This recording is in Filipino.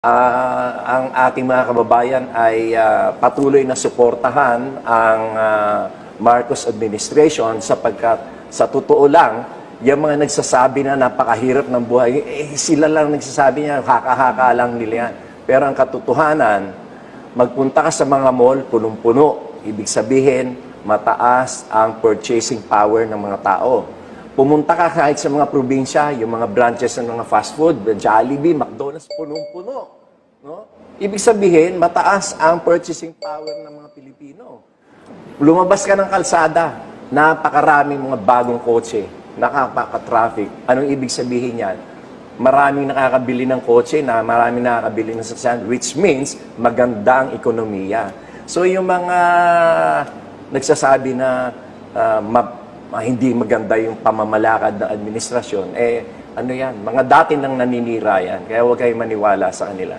Ang ating mga kababayan ay patuloy na suportahan ang Marcos administration sapagkat sa totoo lang, yung mga nagsasabi na napakahirap ng buhay, sila lang nagsasabi niya, haka-haka lang nila yan. Pero ang katotohanan, magpunta ka sa mga mall, punong-puno. Ibig sabihin, mataas ang purchasing power ng mga tao. Pumunta ka kahit sa mga probinsya, yung mga branches ng mga fast food, Jollibee, McDonald's, punong-puno. No? Ibig sabihin, mataas ang purchasing power ng mga Pilipino. Lumabas ka ng kalsada, napakaraming mga bagong kotse, nakapaka-traffic. Anong ibig sabihin yan? Maraming nakakabili ng kotse, maraming nakakabili ng sasakyan, which means maganda ang ekonomiya. So yung mga nagsasabi na hindi maganda yung pamamalakad ng administrasyon, ano yan, mga dati nang naninira yan. Kaya huwag kayong maniwala sa kanila.